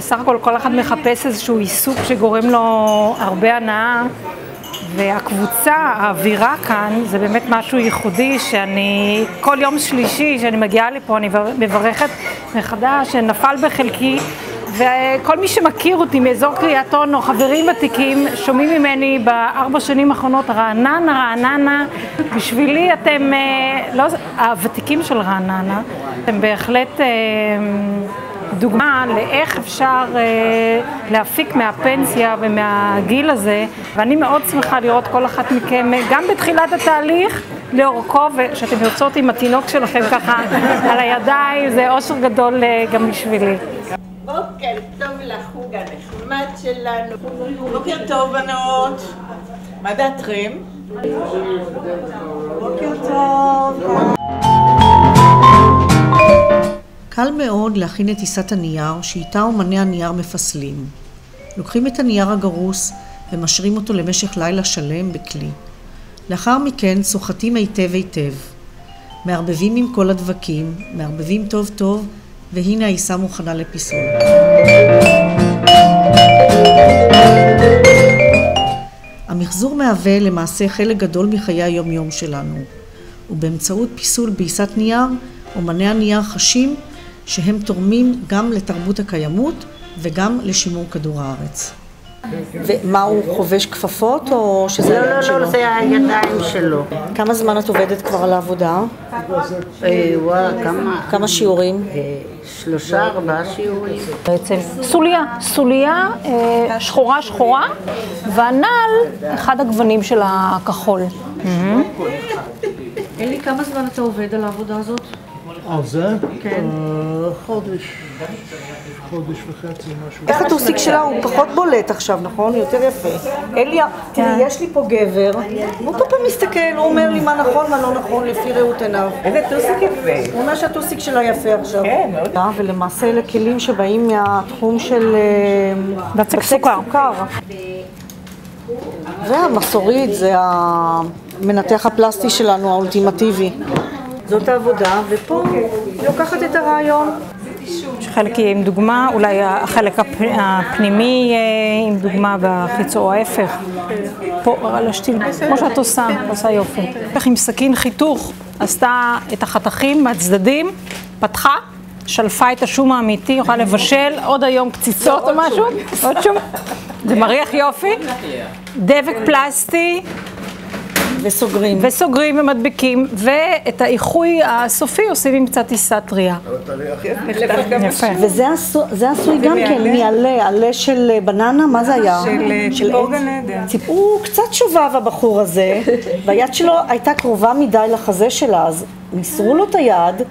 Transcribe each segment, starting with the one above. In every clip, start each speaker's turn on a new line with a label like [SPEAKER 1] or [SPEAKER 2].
[SPEAKER 1] בסך הכל כל אחד מחפש איזשהו עיסוק שגורם לו הרבה הנאה, והקבוצה, האווירה כאן, זה באמת משהו ייחודי שאני, כל יום שלישי שאני מגיעה לפה, אני מברכת מחדש, שנפל בחלקי, וכל מי שמכיר אותי מאזור קריית אונו, חברים ותיקים, שומעים ממני ב4 שנים האחרונות, רעננה, בשבילי אתם, לא, הוותיקים של רעננה, אתם בהחלט דוגמה לאיך אפשר להפיק מהפנסיה ומהגיל הזה, ואני מאוד שמחה לראות כל אחת מכם, גם בתחילת התהליך, לאורכו, ושאתם יוצאות עם התינוק שלכם ככה על הידיים, זה אושר גדול גם בשבילי.
[SPEAKER 2] בוקר טוב לחוג הנחמד שלנו. בוקר טוב בנות. מה דעתכם? בוקר טוב.
[SPEAKER 3] קל מאוד להכין את טיסת הנייר שאיתה אומני הנייר מפסלים. לוקחים את הנייר הגרוס ומשרים אותו למשך לילה שלם בכלי. לאחר מכן סוחטים היטב. מערבבים עם כל הדבקים, מערבבים טוב, והנה העיסה מוכנה לפיסול. המחזור מהווה למעשה חלק גדול מחיי היום-יום שלנו, ובאמצעות פיסול בעיסת נייר, אומני הנייר חשים שהם תורמים גם לתרבות הקיימות וגם לשימור כדור הארץ. ומה, הוא חובש כפפות או שזה היד שלו?
[SPEAKER 2] לא, זה הידיים שלו.
[SPEAKER 3] כמה זמן את עובדת כבר על העבודה? כמה שיעורים?
[SPEAKER 2] 3-4 שיעורים.
[SPEAKER 1] בעצם סוליה שחורה, והנעל אחד הגוונים של הכחול.
[SPEAKER 3] אלי, כמה זמן אתה עובד על העבודה הזאת?
[SPEAKER 4] על זה?
[SPEAKER 3] כן.
[SPEAKER 4] חודש וחצי, משהו.
[SPEAKER 3] איך הטוסיק שלה הוא פחות בולט עכשיו, נכון? יותר יפה. אלי, תראי, יש לי פה גבר, הוא כל פעם מסתכל, הוא אומר לי מה נכון, מה לא נכון, לפי ראות עיניו.
[SPEAKER 2] איזה טוסיק יפה.
[SPEAKER 3] הוא אומר שהטוסיק שלה יפה עכשיו.
[SPEAKER 2] כן, מאוד.
[SPEAKER 3] ולמעשה אלה כלים שבאים מהתחום של
[SPEAKER 1] בצק סוכר.
[SPEAKER 3] והמסורית זה המנתח הפלסטי שלנו, האולטימטיבי. זאת העבודה, ופה לוקחת את הרעיון.
[SPEAKER 1] שחלק יהיה עם דוגמה, אולי החלק הפנימי יהיה עם דוגמה והחיצור או ההפך. פה על השתיל, כמו שאת עושה יופי. עם סכין חיתוך עשתה את החתכים מהצדדים, פתחה, שלפה את השום האמיתי, יכולה לבשל עוד היום קציצות או משהו, עוד שום. זה מריח יופי. דבק פלסטי. וסוגרים ומדביקים, ואת האיחוי הסופי עושים עם קצת עיסה טריה.
[SPEAKER 3] יפה. וזה עשוי גם כן מעלה של בננה, מה זה היה?
[SPEAKER 1] של ציפור גן עדן.
[SPEAKER 3] הוא קצת שובב הבחור הזה, והיד שלו הייתה קרובה מדי לחזה שלה, אז ניסרו לו את היד,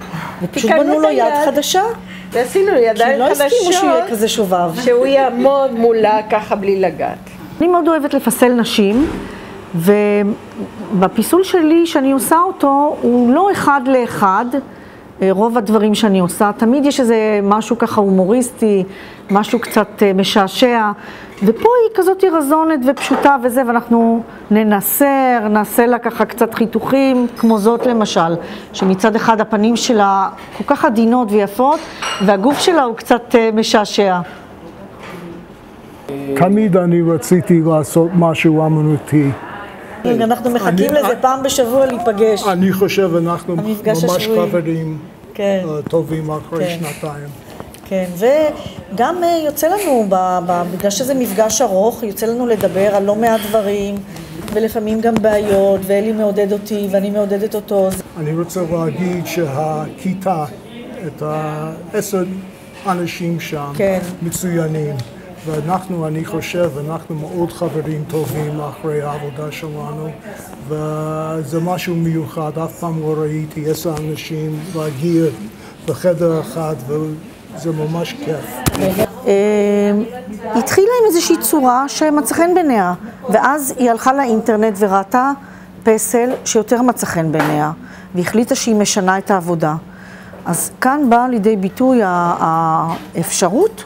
[SPEAKER 3] ופשוט בנו לו יד חדשה.
[SPEAKER 2] ועשינו ידיים חדשות.
[SPEAKER 3] כי לא הסכימו שהוא יהיה כזה שובב.
[SPEAKER 2] שהוא יעמוד מולה ככה בלי לגעת.
[SPEAKER 3] אני מאוד אוהבת לפסל נשים, ובפיסול שלי שאני עושה אותו הוא לא אחד לאחד, רוב הדברים שאני עושה, תמיד יש איזה משהו ככה הומוריסטי, משהו קצת משעשע, ופה היא כזאת רזונת ופשוטה וזה, ואנחנו נעשה לה ככה קצת חיתוכים, כמו זאת למשל, שמצד אחד הפנים שלה כל כך עדינות ויפות, והגוף שלה הוא קצת משעשע.
[SPEAKER 4] תמיד אני רציתי לעשות משהו אמנותי.
[SPEAKER 3] אנחנו מחכים לזה פעם בשבוע להיפגש.
[SPEAKER 4] אני חושב אנחנו ממש חברים טובים אחרי שנתיים.
[SPEAKER 3] כן, וגם יוצא לנו, בגלל שזה מפגש ארוך, יוצא לנו לדבר על לא מעט דברים, ולפעמים גם בעיות, ואלי מעודד אותי ואני מעודדת אותו.
[SPEAKER 4] אני רוצה להגיד שהכיתה, את 10 אנשים שם מצוינים. ואנחנו, אני חושב, אנחנו מאוד חברים טובים אחרי העבודה שלנו, וזה משהו מיוחד, אף פעם לא ראיתי 10 אנשים להגיע בחדר אחד, וזה ממש כיף.
[SPEAKER 3] התחילה עם איזושהי צורה שמצא חן בעיניה, ואז היא הלכה לאינטרנט וראתה פסל שיותר מצא חן בעיניה, והחליטה שהיא משנה את העבודה. אז כאן בא לידי ביטוי האפשרות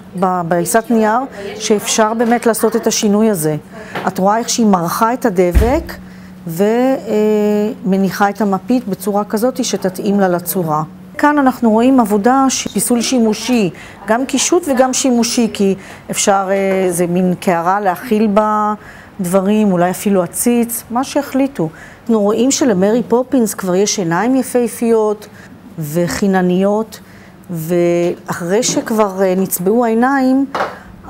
[SPEAKER 3] בעיסת נייר שאפשר באמת לעשות את השינוי הזה. את רואה איך שהיא מרחה את הדבק ומניחה את המפית בצורה כזאת שתתאים לה לצורה. כאן אנחנו רואים עבודה פיסול שימושי, גם קישוט וגם שימושי, כי אפשר, זה מין קערה להכיל בה דברים, אולי אפילו עציץ, מה שהחליטו. אנחנו רואים שלמרי פופינס כבר יש עיניים יפהפיות וחינניות, ואחרי שכבר נצבעו העיניים,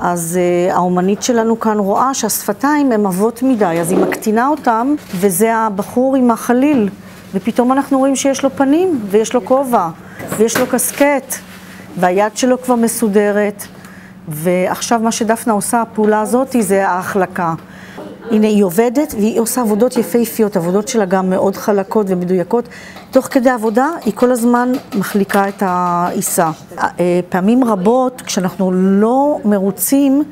[SPEAKER 3] אז האומנית שלנו כאן רואה שהשפתיים הן עבות מדי, אז היא מקטינה אותם, וזה הבחור עם החליל. ופתאום אנחנו רואים שיש לו פנים, ויש לו כובע, ויש לו קסקט, והיד שלו כבר מסודרת. ועכשיו מה שדפנה עושה, הפעולה הזאת, זה ההחלקה. הנה, היא עובדת והיא עושה עבודות יפהפיות, עבודות שלה גם מאוד חלקות ומדויקות. תוך כדי עבודה היא כל הזמן מחליקה את העיסה. פעמים רבות, כשאנחנו לא מרוצים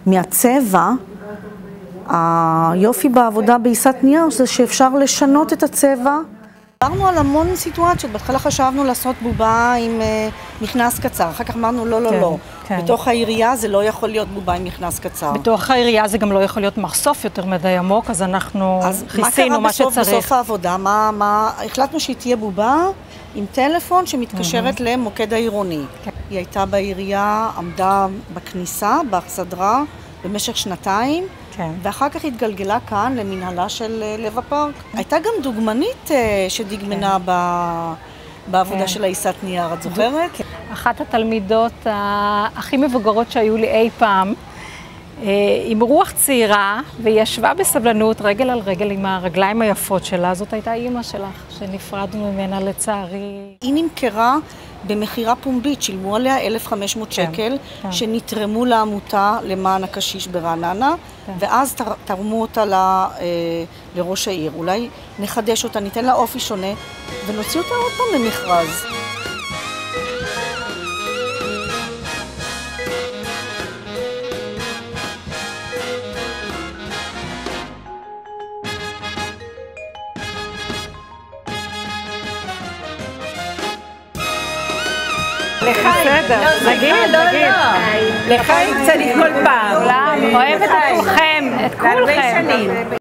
[SPEAKER 3] מהצבע, היופי בעבודה בעיסת נייר זה שאפשר לשנות את הצבע. דיברנו על המון סיטואציות, בהתחלה חשבנו לעשות בובה עם מכנס קצר, אחר כך אמרנו לא. בתוך העירייה זה לא יכול להיות בובה עם מכנס קצר.
[SPEAKER 1] בתוך העירייה זה גם לא יכול להיות מחשוף יותר מדי עמוק, אז אנחנו חיסינו מה שצריך.
[SPEAKER 3] בסוף העבודה, החלטנו שהיא תהיה בובה עם טלפון שמתקשרת למוקד העירוני. היא הייתה בעירייה, עמדה בכניסה, באכסדרה, במשך 2 ואחר כך התגלגלה כאן למנהלה של לב הפארק. הייתה גם דוגמנית שדגמנה בעבודה של העיסת נייר, את זוכרת?
[SPEAKER 1] אחת התלמידות הכי מבוגרות שהיו לי אי פעם, עם רוח צעירה, והיא ישבה בסבלנות רגל על רגל עם הרגליים היפות שלה. זאת הייתה אימא שלך, שנפרדנו ממנה לצערי.
[SPEAKER 3] היא נמכרה במחירה פומבית, שילמו עליה 1,500 שקל, שנתרמו לעמותה למען הקשיש ברעננה, ואז תרמו אותה לראש העיר. אולי נחדש אותה, ניתן לה אופי שונה, ונוציא אותה עוד פעם למכרז.
[SPEAKER 1] בסדר, נגיד. לחיים צריך כל פעם. אוהבת את כולכם, את כולכם.